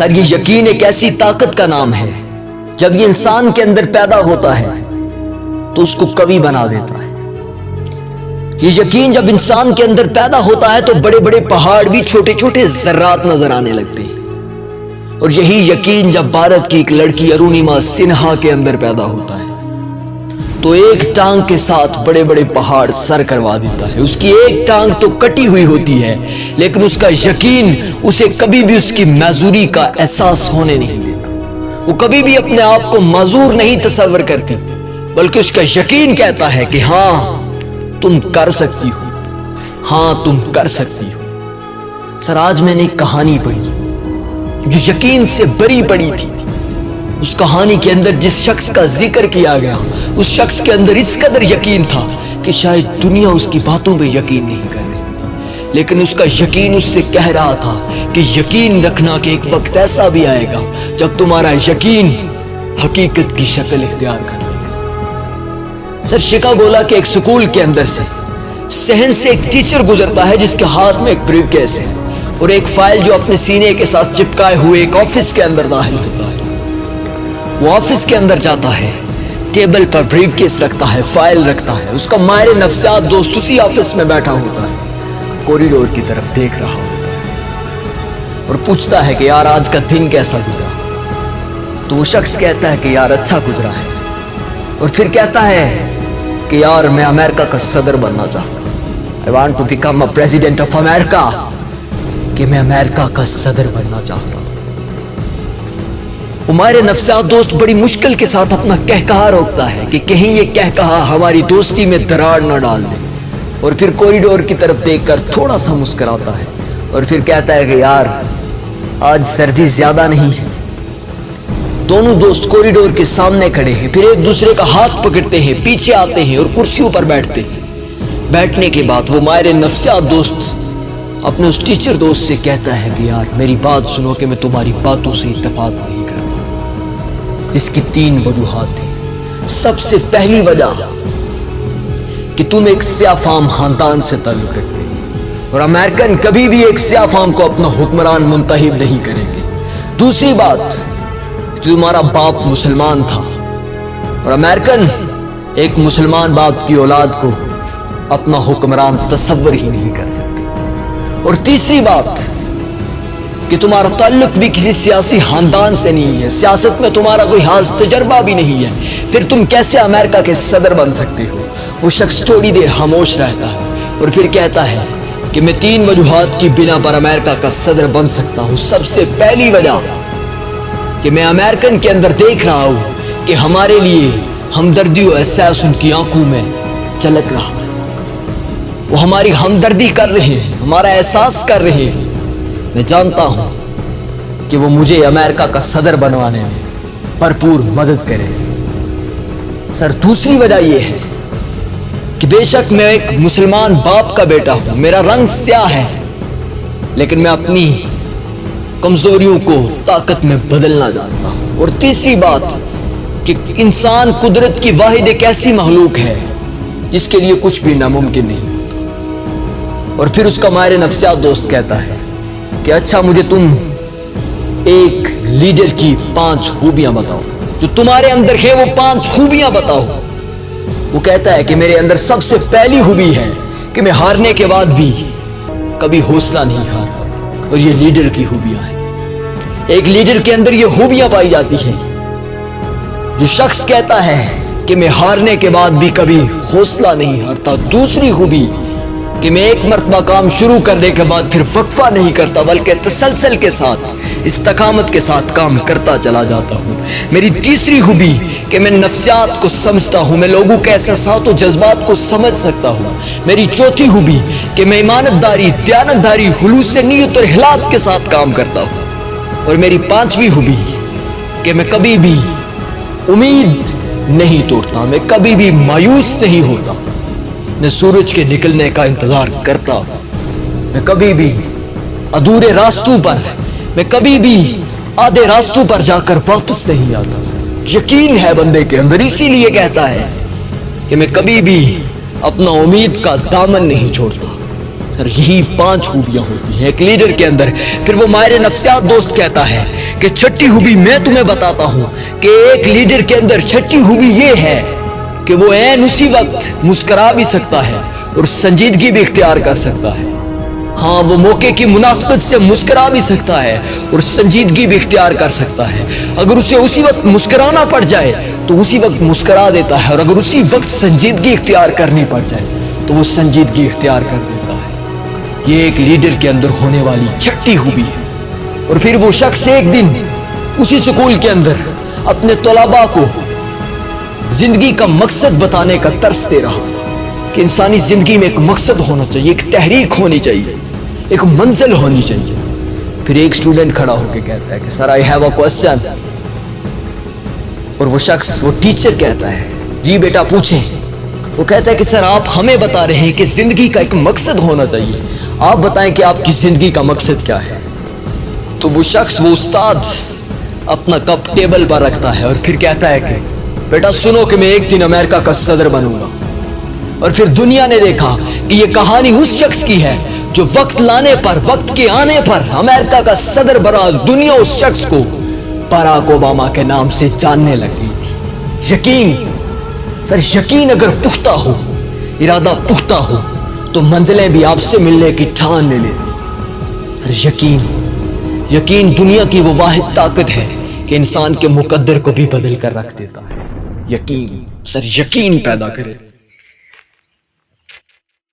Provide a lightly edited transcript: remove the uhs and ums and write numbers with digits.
سر یہ یقین ایک ایسی طاقت کا نام ہے، جب یہ انسان کے اندر پیدا ہوتا ہے تو اس کو قوی بنا دیتا ہے۔ یہ یقین جب انسان کے اندر پیدا ہوتا ہے تو بڑے بڑے پہاڑ بھی چھوٹے چھوٹے ذرات نظر آنے لگتے ہیں۔ اور یہی یقین جب بھارت کی ایک لڑکی ارونیما سنہا کے اندر پیدا ہوتا ہے تو ایک ٹانگ کے ساتھ بڑے بڑے پہاڑ سر کروا دیتا ہے۔ اس کی ایک ٹانگ تو کٹی ہوئی ہوتی ہے، لیکن اس کا یقین اسے کبھی بھی اس کی معذوری کا احساس ہونے نہیں دیتا۔ وہ کبھی بھی اپنے آپ کو معذور نہیں تصور کرتی، بلکہ اس کا یقین کہتا ہے کہ ہاں تم کر سکتی ہو، ہاں تم کر سکتی ہو۔ سر آج میں نے ایک کہانی پڑھی جو یقین سے بری پڑی تھی۔ اس کہانی کے اندر جس شخص کا ذکر کیا گیا، اس شخص کے اندر اس قدر یقین تھا کہ شاید دنیا اس کی باتوں پہ یقین نہیں کر رہی تھی، لیکن اس کا یقین اس سے کہہ رہا تھا کہ یقین رکھنا کہ ایک وقت ایسا بھی آئے گا جب تمہارا یقین حقیقت کی شکل اختیار کر لے گا۔ سر شکاگولا کے ایک سکول کے اندر سے صحن سے ایک ٹیچر گزرتا ہے جس کے ہاتھ میں ایک بریف کیس ہے اور ایک فائل جو اپنے سینے کے ساتھ چپکائے ہوئے ایک آفس کے اندر داخل ہوتا ہے۔ وہ آفس کے اندر جاتا ہے، ٹیبل پر بریف کیس رکھتا ہے، فائل رکھتا ہے۔ اس کا ماہر نفسیات دوست اسی آفس میں بیٹھا ہوتا ہے، کوریڈور کی طرف دیکھ رہا ہوتا ہے اور پوچھتا ہے کہ یار آج کا دن کیسا گزرا؟ تو وہ شخص کہتا ہے کہ یار اچھا گزرا ہے، اور پھر کہتا ہے کہ یار میں امریکہ کا صدر بننا چاہتا ہوں، I want to become a president of America، کہ میں امریکہ کا صدر بننا چاہتا ہوں۔ ہمارے نفسیات دوست بڑی مشکل کے ساتھ اپنا کہکہا روکتا ہے کہ کہیں یہ کہکہا ہماری دوستی میں دراڑ نہ ڈال دے، اور پھر کوریڈور کی طرف دیکھ کر تھوڑا سا مسکراتا ہے اور پھر کہتا ہے کہ یار آج سردی زیادہ نہیں ہے۔ دونوں دوست کوریڈور کے سامنے کھڑے ہیں، پھر ایک دوسرے کا ہاتھ پکڑتے ہیں، پیچھے آتے ہیں اور کرسیوں پر بیٹھتے ہیں۔ بیٹھنے کے بعد وہ ماہر نفسیات دوست اپنے اس ٹیچر دوست سے کہتا ہے کہ یار میری بات سنو کہ میں تمہاری باتوں سے اتفاق نہیں کرتا، جس کی 3 وجوہات ہیں۔ سب سے پہلی وجہ کہ تم ایک سیاہ فام خاندان سے تعلق رکھتے ہیں اور امریکن کبھی بھی ایک سیاہ فام کو اپنا حکمران منتخب نہیں کریں گے۔ دوسری بات کہ تمہارا باپ مسلمان تھا اور امریکن ایک مسلمان باپ کی اولاد کو اپنا حکمران تصور ہی نہیں کر سکتے۔ اور تیسری بات کہ تمہارا تعلق بھی کسی سیاسی خاندان سے نہیں ہے، سیاست میں تمہارا کوئی خاص تجربہ بھی نہیں ہے، پھر تم کیسے امریکہ کے صدر بن سکتے ہو؟ وہ شخص تھوڑی دیر خاموش رہتا ہے اور پھر کہتا ہے کہ میں 3 وجوہات کی بنا پر امریکہ کا صدر بن سکتا ہوں۔ سب سے پہلی وجہ کہ میں امریکن کے اندر دیکھ رہا ہوں کہ ہمارے لیے ہمدردی و احساس ان کی آنکھوں میں جھلک رہا ہے، وہ ہماری ہمدردی کر رہے ہیں، ہمارا احساس کر رہے ہیں۔ میں جانتا ہوں کہ وہ مجھے امریکہ کا صدر بنوانے میں بھرپور مدد کرے۔ سر دوسری وجہ یہ ہے کہ بے شک میں ایک مسلمان باپ کا بیٹا ہوں، میرا رنگ سیاہ ہے، لیکن میں اپنی کمزوریوں کو طاقت میں بدلنا جانتا ہوں۔ اور تیسری بات کہ انسان قدرت کی واحد ایک ایسی مخلوق ہے جس کے لیے کچھ بھی ناممکن نہیں ہوتا۔ اور پھر اس کا ماہر نفسیات دوست کہتا ہے کہ اچھا مجھے تم ایک لیڈر کی 5 خوبیاں بتاؤ، جو تمہارے اندر ہے وہ 5 خوبیاں بتاؤ۔ وہ کہتا ہے کہ میرے اندر سب سے پہلی خوبی ہے کہ میں ہارنے کے بعد بھی کبھی حوصلہ نہیں ہارتا، اور یہ لیڈر کی خوبیاں ہیں۔ ایک لیڈر کے اندر یہ خوبیاں پائی جاتی ہیں، جو شخص کہتا ہے کہ میں ہارنے کے بعد بھی کبھی حوصلہ نہیں ہارتا۔ دوسری خوبی کہ میں ایک مرتبہ کام شروع کرنے کے بعد پھر وقفہ نہیں کرتا، بلکہ تسلسل کے ساتھ، استقامت کے ساتھ کام کرتا چلا جاتا ہوں۔ میری تیسری خوبی کہ میں نفسیات کو سمجھتا ہوں، میں لوگوں کے احساسات و جذبات کو سمجھ سکتا ہوں۔ میری چوتھی خوبی کہ میں ایمانت داری، دیانت داری، خلوص نیت اور اخلاص کے ساتھ کام کرتا ہوں۔ اور میری 5ویں خوبی کہ میں کبھی بھی امید نہیں توڑتا، میں کبھی بھی مایوس نہیں ہوتا، میں سورج کے نکلنے کا انتظار کرتا ہوں، میں کبھی بھی ادھورے راستوں پر، میں کبھی بھی آدھے راستوں پر جا کر واپس نہیں آتا۔ یقین ہے بندے کے اندر، اسی لیے کہتا ہے کہ میں کبھی بھی اپنا امید کا دامن نہیں چھوڑتا۔ سر یہی 5 خوبیاں ہوتی ہیں ایک لیڈر کے اندر. پھر وہ ماہر نفسیات دوست کہتا ہے کہ چھٹی خوبی میں تمہیں بتاتا ہوں کہ ایک لیڈر کے اندر چھٹی خوبی یہ ہے کہ وہ عین اسی وقت مسکرا بھی سکتا ہے اور سنجیدگی بھی اختیار کر سکتا ہے. ہاں وہ موقع کی مناسبت سے مسکرا بھی سکتا ہے اور سنجیدگی بھی اختیار کر سکتا ہے. اگر اسے اسی وقت مسکرانا پڑ جائے تو اسی وقت مسکرا دیتا ہے, اور اگر اسی وقت سنجیدگی اختیار کرنی پڑ جائے تو وہ سنجیدگی اختیار کر دیتا ہے. یہ ایک لیڈر کے اندر ہونے والی چھٹی خوبی ہے. اور پھر وہ شخص ایک دن اسی سکول کے اندر اپنے طلباء کو زندگی کا مقصد بتانے کا درس دے رہا کہ انسانی زندگی میں ایک مقصد ہونا چاہیے, ایک تحریک ہونی چاہیے, ایک منزل ہونی چاہیے. پھر ایک اسٹوڈنٹ کھڑا ہو کے کہتا ہے کہ سر آئی ہیو اے کوسچن. اور وہ شخص, وہ ٹیچر کہتا ہے جی بیٹا پوچھیں. وہ کہتا ہے کہ سر آپ ہمیں بتا رہے ہیں کہ زندگی کا ایک مقصد ہونا چاہیے, آپ بتائیں کہ آپ کی زندگی کا مقصد کیا ہے. تو وہ شخص, وہ استاد اپنا کپ ٹیبل پر رکھتا ہے اور پھر کہتا ہے کہ بیٹا سنو کہ میں ایک دن امریکہ کا صدر بنوں گا. اور پھر دنیا نے دیکھا کہ یہ کہانی اس شخص کی ہے جو وقت لانے پر, وقت کے آنے پر امریکہ کا صدر بنا. دنیا اس شخص کو باراک اوباما کے نام سے جاننے لگی تھی. یقین, سر یقین اگر پختہ ہو, ارادہ پختہ ہو تو منزلیں بھی آپ سے ملنے کی ٹھان لے لیتی. یقین دنیا کی وہ واحد طاقت ہے کہ انسان کے مقدر کو بھی بدل کر رکھ دیتا ہے. یقین, سر یقین پیدا کرے.